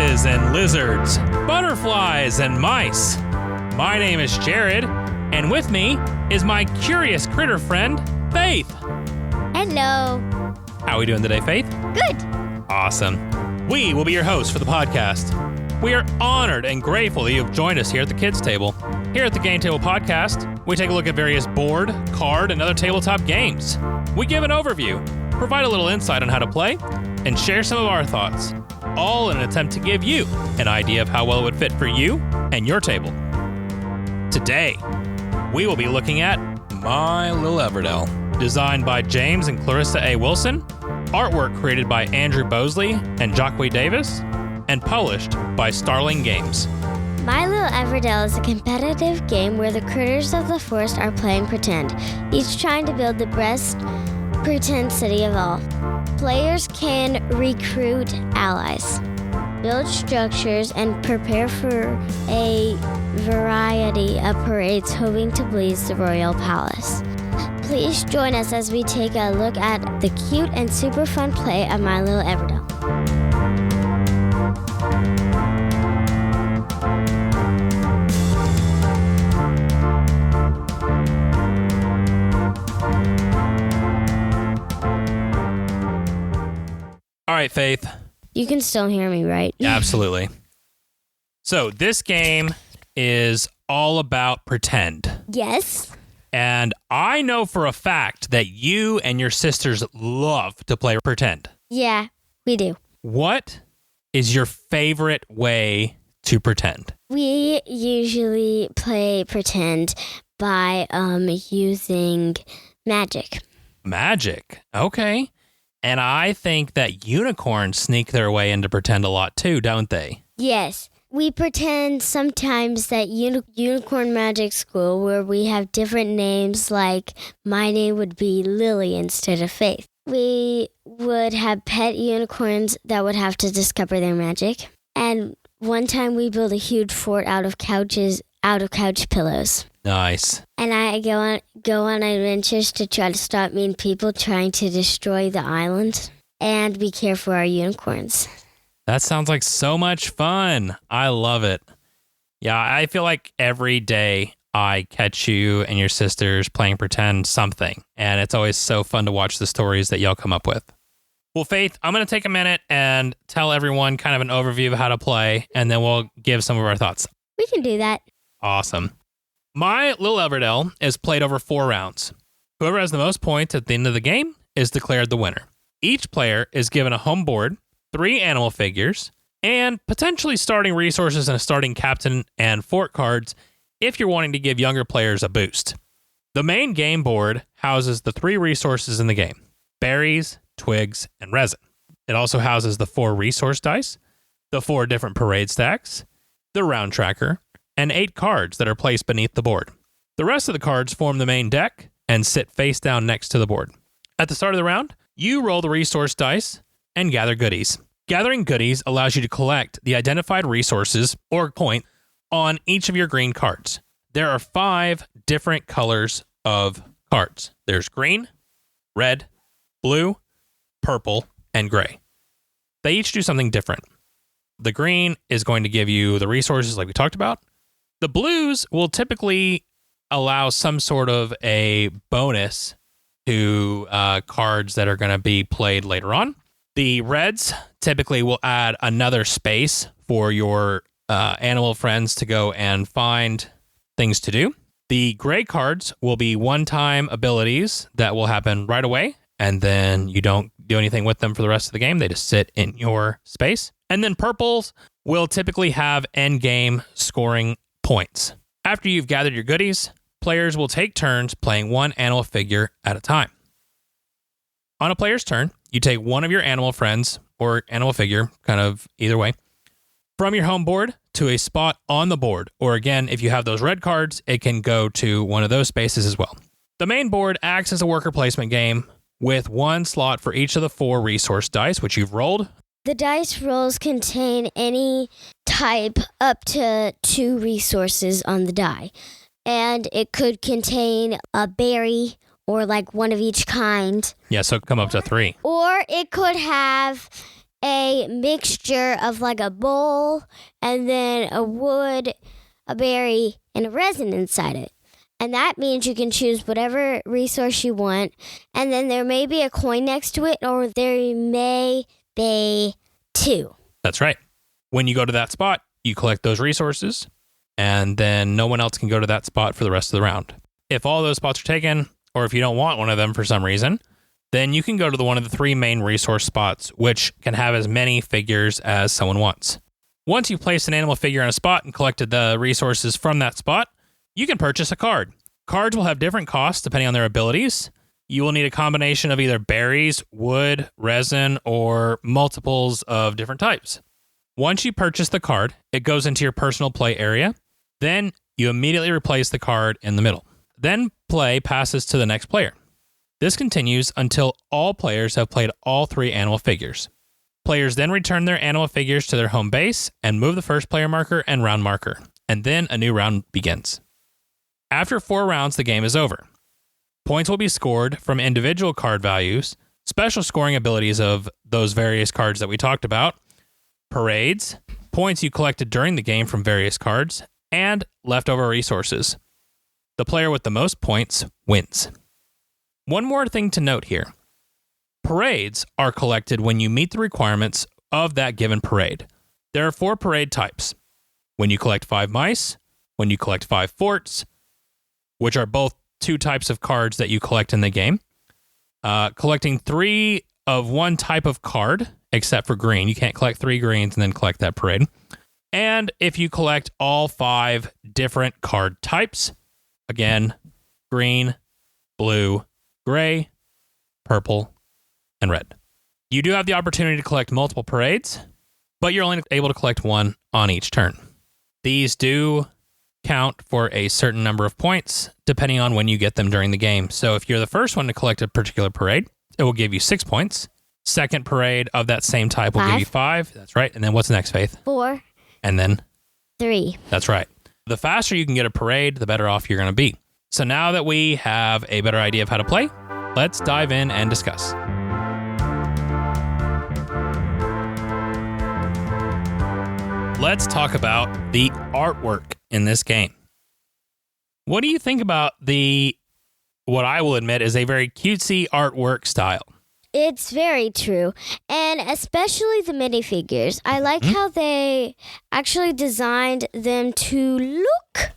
foxes and lizards, butterflies and mice. My name is Jared, and with me is my curious critter friend, Faith. Hello. How are we doing today, Faith? Good. Awesome. We will be your hosts for the podcast. We are honored and grateful that you have joined us here at the Kids Table. Here at the Game Table Podcast, we take a look at various board, card, and other tabletop games. We give an overview, provide a little insight on how to play, and share some of our thoughts, all in an attempt to give you an idea of how well it would fit for you and your table. Today, we will be looking at My Little Everdell, designed by James and Clarissa A. Wilson, artwork created by Andrew Bosley and Jacques Davis, and published by Starling Games. My Little Everdell is a competitive game where the critters of the forest are playing pretend, each trying to build the best pretend city of all. Players can recruit allies, build structures, and prepare for a variety of parades hoping to please the royal palace. Please join us as we take a look at the cute and super fun play of My Little Everdell. All right, Faith. You can still hear me, right? Absolutely. So this game is all about pretend. Yes. And I know for a fact that you and your sisters love to play pretend. Yeah, we do. What is your favorite way to pretend? We usually play pretend by using magic. Magic. Okay. And I think that unicorns sneak their way into pretend a lot too, don't they? Yes. We pretend sometimes that Unicorn Magic School, where we have different names, like my name would be Lily instead of Faith. We would have pet unicorns that would have to discover their magic. And one time we built a huge fort out of couch pillows. Nice. And I go on adventures to try to stop mean people trying to destroy the island and be care for our unicorns. That sounds like so much fun. I love it. Yeah, I feel like every day I catch you and your sisters playing pretend something, and it's always so fun to watch the stories that y'all come up with. Well, Faith, I'm going to take a minute and tell everyone kind of an overview of how to play, and then we'll give some of our thoughts. We can do that. Awesome. My Little Everdell is played over 4 rounds. Whoever has the most points at the end of the game is declared the winner. Each player is given a home board, 3 animal figures, and potentially starting resources and a starting captain and fort cards if you're wanting to give younger players a boost. The main game board houses the 3 resources in the game: berries, twigs, and resin. It also houses the 4 resource dice, the 4 different parade stacks, the round tracker, and 8 cards that are placed beneath the board. The rest of the cards form the main deck and sit face down next to the board. At the start of the round, you roll the resource dice and gather goodies. Gathering goodies allows you to collect the identified resources or point on each of your green cards. There are 5 different colors of cards. There's green, red, blue, purple, and gray. They each do something different. The green is going to give you the resources like we talked about. The blues will typically allow some sort of a bonus to cards that are going to be played later on. The reds typically will add another space for your animal friends to go and find things to do. The gray cards will be one-time abilities that will happen right away, and then you don't do anything with them for the rest of the game. They just sit in your space. And then purples will typically have end-game scoring points. After you've gathered your goodies, players will take turns playing 1 animal figure at a time. On a player's turn, you take one of your animal friends or animal figure, kind of either way, from your home board to a spot on the board. Or again, if you have those red cards, it can go to one of those spaces as well. The main board acts as a worker placement game with 1 slot for each of the 4 resource dice, which you've rolled. The dice rolls contain any type up to 2 resources on the die. And it could contain a berry or like one of each kind. Yeah, so it could come up to 3. Or it could have a mixture of like a bowl and then a wood, a berry, and a resin inside it. And that means you can choose whatever resource you want. And then there may be a coin next to it, or there may be two. That's right. When you go to that spot, you collect those resources, and then no one else can go to that spot for the rest of the round. If all those spots are taken, or if you don't want one of them for some reason, then you can go to one of the 3 main resource spots, which can have as many figures as someone wants. Once you've placed an animal figure in a spot and collected the resources from that spot, you can purchase a card. Cards will have different costs depending on their abilities. You will need a combination of either berries, wood, resin, or multiples of different types. Once you purchase the card, it goes into your personal play area. Then you immediately replace the card in the middle. Then play passes to the next player. This continues until all players have played all 3 animal figures. Players then return their animal figures to their home base and move the first player marker and round marker, and then a new round begins. After 4 rounds, the game is over. Points will be scored from individual card values, special scoring abilities of those various cards that we talked about, parades, points you collected during the game from various cards, and leftover resources. The player with the most points wins. One more thing to note here. Parades are collected when you meet the requirements of that given parade. There are 4 parade types. When you collect 5 mice, when you collect 5 forts, which are both 2 types of cards that you collect in the game. Collecting 3 of one type of card, except for green. You can't collect 3 greens and then collect that parade. And if you collect all 5 different card types, again, green, blue, gray, purple, and red. You do have the opportunity to collect multiple parades, but you're only able to collect 1 on each turn. These do count for a certain number of points depending on when you get them during the game. So if you're the first one to collect a particular parade, it will give you 6 points. Second parade of that same type will give you 5. That's right. And then what's next, Faith? 4. And then 3. That's right. The faster you can get a parade, the better off you're going to be. So now that we have a better idea of how to play, let's dive in and discuss. Let's talk about the artwork in this game. What do you think about what I will admit is a very cutesy artwork style? It's very true. And especially the minifigures. I like how they actually designed them to look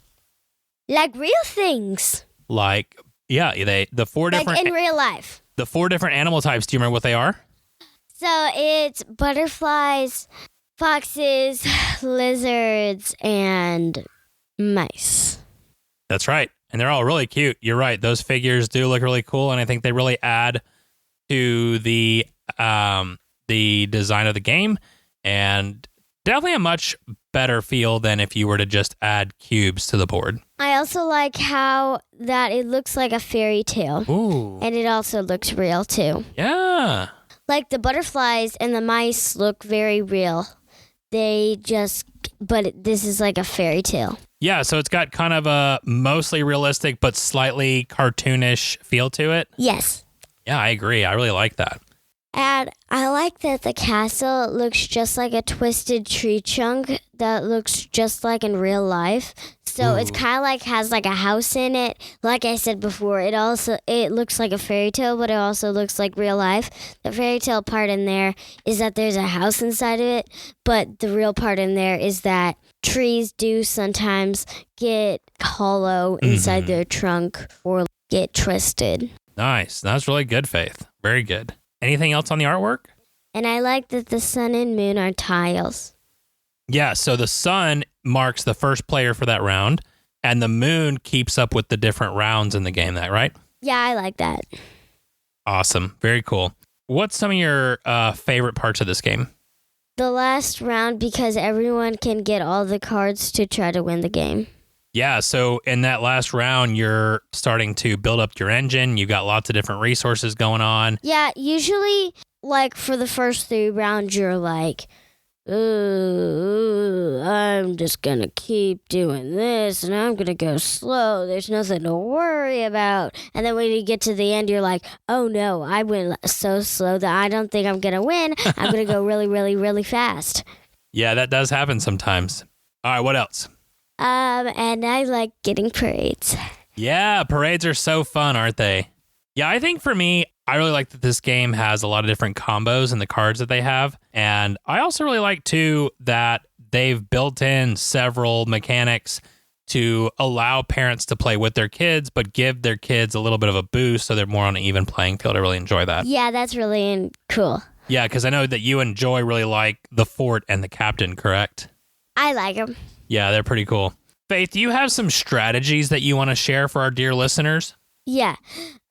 like real things. Like, yeah, the 4 different... Like in real life. The 4 different animal types, do you remember what they are? So it's butterflies, foxes, lizards, and mice. That's right. And they're all really cute. You're right. Those figures do look really cool, and I think they really add to the design of the game, and definitely a much better feel than if you were to just add cubes to the board. I also like how that it looks like a fairy tale. Ooh. And it also looks real too. Yeah. Like the butterflies and the mice look very real. But this is like a fairy tale. Yeah, so it's got kind of a mostly realistic but slightly cartoonish feel to it. Yes. Yeah, I agree. I really like that. And I like that the castle looks just like a twisted tree trunk that looks just like in real life. So it's kind of like has like a house in it. Like I said before, it looks like a fairy tale, but it also looks like real life. The fairy tale part in there is that there's a house inside of it, but the real part in there is that trees do sometimes get hollow inside their trunk or get twisted. Nice. That's really good, Faith. Very good. Anything else on the artwork? And I like that the sun and moon are tiles. Yeah, so the sun marks the first player for that round, and the moon keeps up with the different rounds in the game, right? Yeah, I like that. Awesome. Very cool. What's some of your favorite parts of this game? The last round, because everyone can get all the cards to try to win the game. Yeah, so in that last round, you're starting to build up your engine. You've got lots of different resources going on. Yeah, usually, like, for the first 3 rounds, you're, like, I'm just going to keep doing this and I'm going to go slow. There's nothing to worry about. And then when you get to the end, you're like, oh no, I went so slow that I don't think I'm going to win. I'm going to go really, really, really fast. Yeah, that does happen sometimes. All right, what else? And I like getting parades. Yeah, parades are so fun, aren't they? Yeah, I think for me, I really like that this game has a lot of different combos and the cards that they have. And I also really like, too, that they've built in several mechanics to allow parents to play with their kids, but give their kids a little bit of a boost so they're more on an even playing field. I really enjoy that. Yeah, that's really cool. Yeah, because I know that you and Joy really like the fort and the captain, correct? I like them. Yeah, they're pretty cool. Faith, do you have some strategies that you want to share for our dear listeners? Yeah.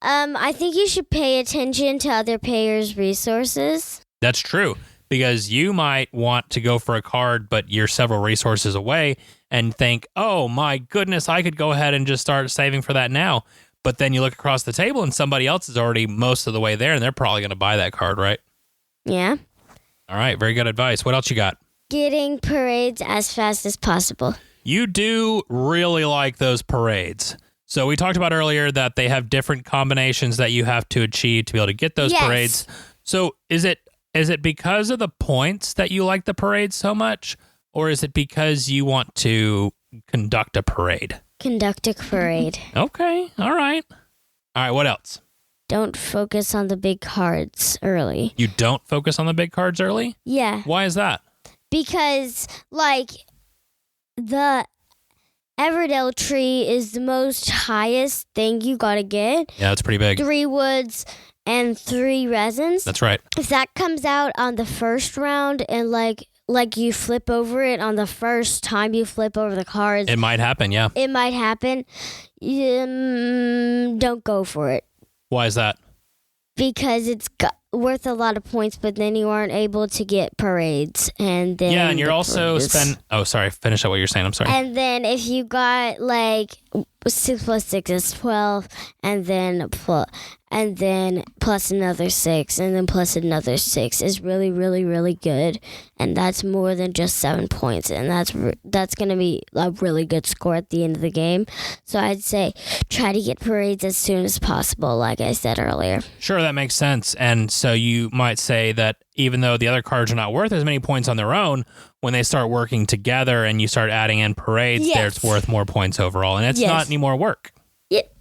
I think you should pay attention to other players' resources. That's true, because you might want to go for a card, but you're several resources away and think, oh my goodness, I could go ahead and just start saving for that now. But then you look across the table and somebody else is already most of the way there and they're probably going to buy that card, right? Yeah. All right, very good advice. What else you got? Getting parades as fast as possible. You do really like those parades. So we talked about earlier that they have different combinations that you have to achieve to be able to get those parades. So is it because of the points that you like the parade so much, or is it because you want to conduct a parade? Conduct a parade. Okay, all right. All right, what else? Don't focus on the big cards early. You don't focus on the big cards early? Yeah. Why is that? Because, the Everdell tree is the most highest thing you gotta get. Yeah, it's pretty big. 3 woods and 3 resins. That's right. If that comes out on the first round and like you flip over it on the first time you flip over the cards, It might happen, yeah. it might happen. Don't go for it. Why is that? Because it's worth a lot of points, but then you aren't able to get parades. And then yeah, and you're also oh, sorry, finish up what you're saying. I'm sorry. And then if you got 6 plus 6 is 12, and then plus another 6, and then plus another 6 is really, really, really good. And that's more than just 7 points. And that's going to be a really good score at the end of the game. So I'd say try to get parades as soon as possible, like I said earlier. Sure, that makes sense. And so you might say that even though the other cards are not worth as many points on their own, when they start working together and you start adding in parades, it's worth more points overall. And it's not any more work. Yep.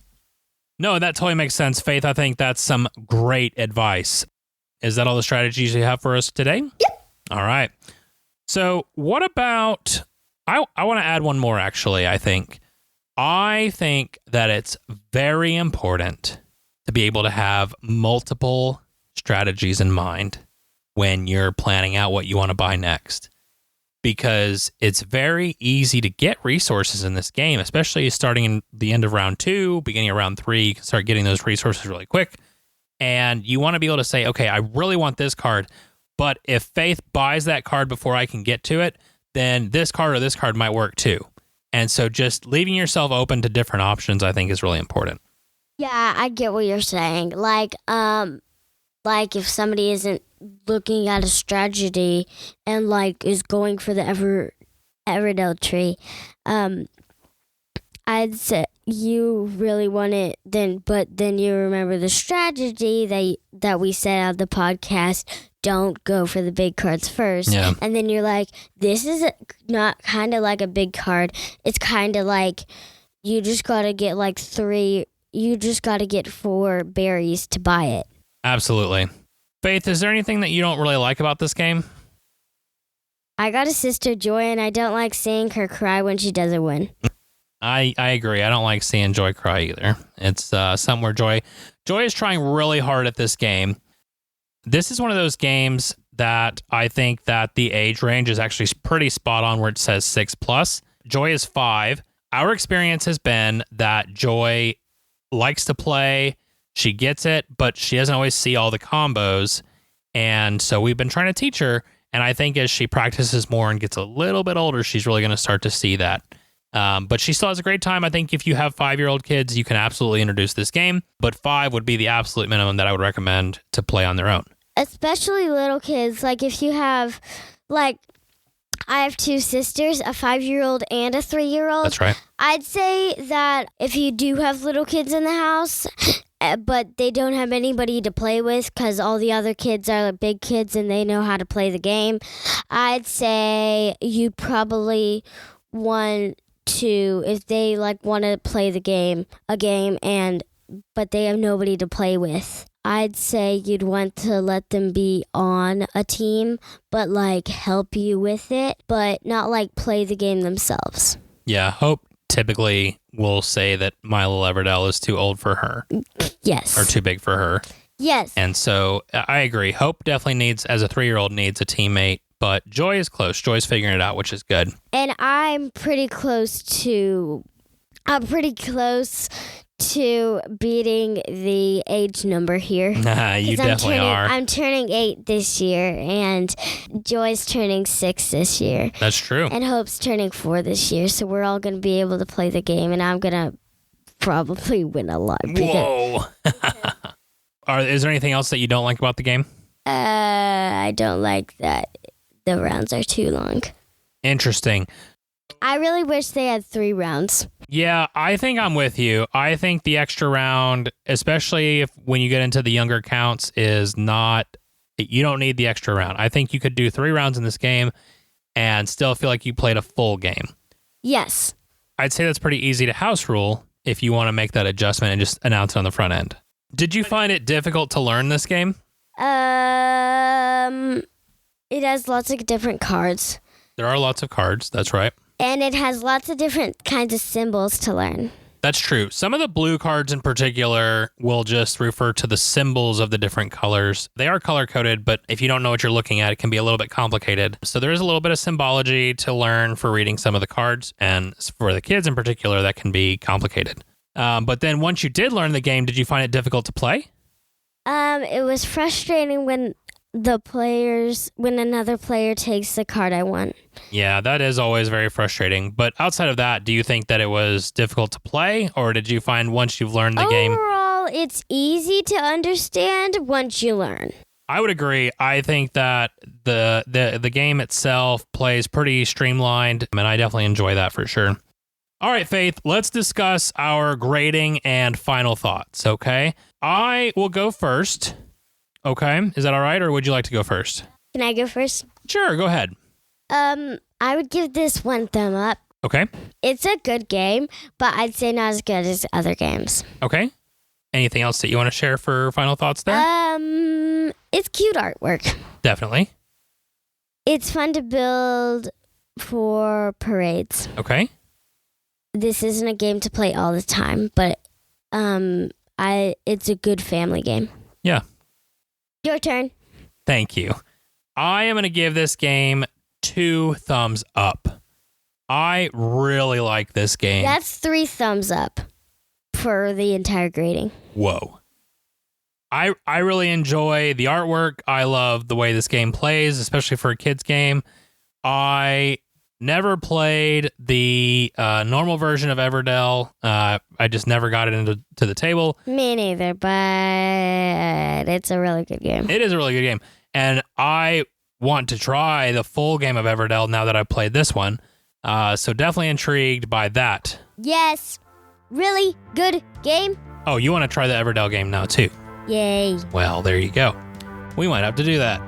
No, that totally makes sense, Faith. I think that's some great advice. Is that all the strategies you have for us today? Yep. All right. So what about, I want to add one more, actually, I think. I think that it's very important to be able to have multiple strategies in mind when you're planning out what you want to buy next. Because it's very easy to get resources in this game, especially starting in the end of round 2, beginning of round 3, you can start getting those resources really quick. And you want to be able to say, okay, I really want this card, but if Faith buys that card before I can get to it, then this card or this card might work too. And so just leaving yourself open to different options, I think, is really important. Yeah, I get what you're saying. Like if somebody isn't looking at a strategy and is going for the Everdell tree, I'd say you really want it but then you remember the strategy that we said on the podcast. Don't go for the big cards first. Yeah. And then you're like, this is not kind of like a big card. It's kind of like you just got to get 4 berries to buy it. Absolutely. Faith, is there anything that you don't really like about this game? I got a sister, Joy, and I don't like seeing her cry when she doesn't win. I agree. I don't like seeing Joy cry either. It's something where Joy is trying really hard at this game. This is one of those games that I think that the age range is actually pretty spot on where it says 6+. Joy is 5. Our experience has been that Joy likes to play. She gets it, but she doesn't always see all the combos. And so we've been trying to teach her. And I think as she practices more and gets a little bit older, she's really going to start to see that. But she still has a great time. I think if you have 5-year-old kids, you can absolutely introduce this game. But 5 would be the absolute minimum that I would recommend to play on their own. Especially little kids. If you have, I have two sisters, a 5-year-old and a 3-year-old. That's right. I'd say that if you do have little kids in the house, but they don't have anybody to play with because all the other kids are big kids and they know how to play the game, I'd say you'd probably want to, if they want to play a game but they have nobody to play with, I'd say you'd want to let them be on a team, but help you with it, but not play the game themselves. Yeah, Hope typically will say that my little Everdell is too old for her. Yes. Or too big for her. Yes. And so I agree. Hope definitely needs, as a 3-year-old, needs a teammate, but Joy is close. Joy's figuring it out, which is good. And I'm pretty close to beating the age number here. You definitely are. I'm turning 8 this year, and Joy's turning 6 this year. That's true. And Hope's turning 4 this year, so we're all going to be able to play the game, and I'm going to probably win a lot. Whoa. Is there anything else that you don't like about the game? I don't like that the rounds are too long. Interesting. I really wish they had 3 rounds. Yeah, I think I'm with you. I think the extra round, especially when you get into the younger counts, you don't need the extra round. I think you could do 3 rounds in this game and still feel like you played a full game. Yes. I'd say that's pretty easy to house rule if you want to make that adjustment and just announce it on the front end. Did you find it difficult to learn this game? It has lots of different cards. There are lots of cards, that's right. And it has lots of different kinds of symbols to learn. That's true. Some of the blue cards in particular will just refer to the symbols of the different colors. They are color-coded, but if you don't know what you're looking at, it can be a little bit complicated. So there is a little bit of symbology to learn for reading some of the cards, and for the kids in particular, that can be complicated. But then once you did learn the game, did you find it difficult to play? It was frustrating when another player takes the card I want. Yeah, that is always very frustrating. But outside of that, do you think that it was difficult to play, or did you find once you've learned the game? Overall, it's easy to understand once you learn. I would agree. I think that the game itself plays pretty streamlined, and I definitely enjoy that for sure. All right, Faith, let's discuss our grading and final thoughts, okay? I will go first. Okay, is that all right, or would you like to go first? Can I go first? Sure, go ahead. I would give this 1 thumb up. Okay. It's a good game, but I'd say not as good as other games. Okay. Anything else that you want to share for final thoughts there? It's cute artwork. Definitely. It's fun to build for parades. Okay. This isn't a game to play all the time, but it's a good family game. Yeah. Your turn. Thank you. I am going to give this game 2 thumbs up. I really like this game. That's 3 thumbs up for the entire grading. Whoa. I really enjoy the artwork. I love the way this game plays, especially for a kid's game. I never played the normal version of Everdell. I just never got it into the table. Me neither, but it's a really good game. It is a really good game. And I want to try the full game of Everdell now that I've played this one. So definitely intrigued by that. Yes. Really good game. Oh, you want to try the Everdell game now too? Yay. Well, there you go. We might have to do that.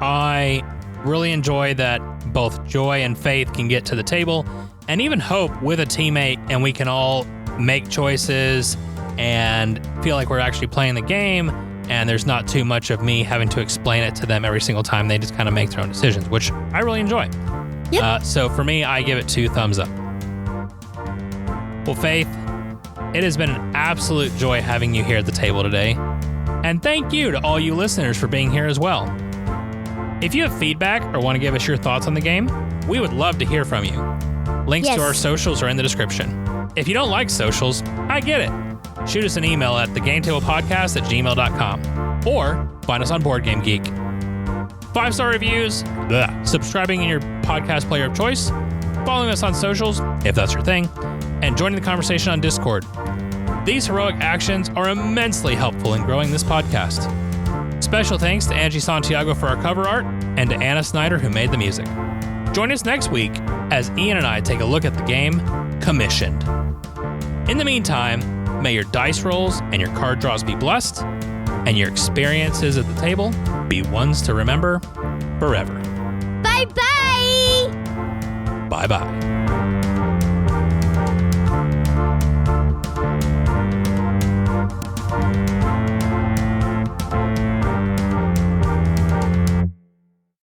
I really enjoy that both Joy and Faith can get to the table, and even Hope with a teammate, and we can all make choices and feel like we're actually playing the game, and there's not too much of me having to explain it to them every single time. They just kind of make their own decisions, which I really enjoy. Yep. So for me, I give it 2 thumbs up. Well, Faith, it has been an absolute joy having you here at the table today. And thank you to all you listeners for being here as well. If you have feedback or want to give us your thoughts on the game, we would love to hear from you. Links to our socials are in the description. If you don't like socials, I get it. Shoot us an email at thegametablepodcast@gmail.com or find us on Board Game Geek. 5-star reviews, subscribing in your podcast player of choice, following us on socials, if that's your thing, and joining the conversation on Discord. These heroic actions are immensely helpful in growing this podcast. Special thanks to Angie Santiago for our cover art and to Anna Snyder who made the music. Join us next week as Ian and I take a look at the game Commissioned. In the meantime, may your dice rolls and your card draws be blessed, and your experiences at the table be ones to remember forever. Bye-bye! Bye-bye.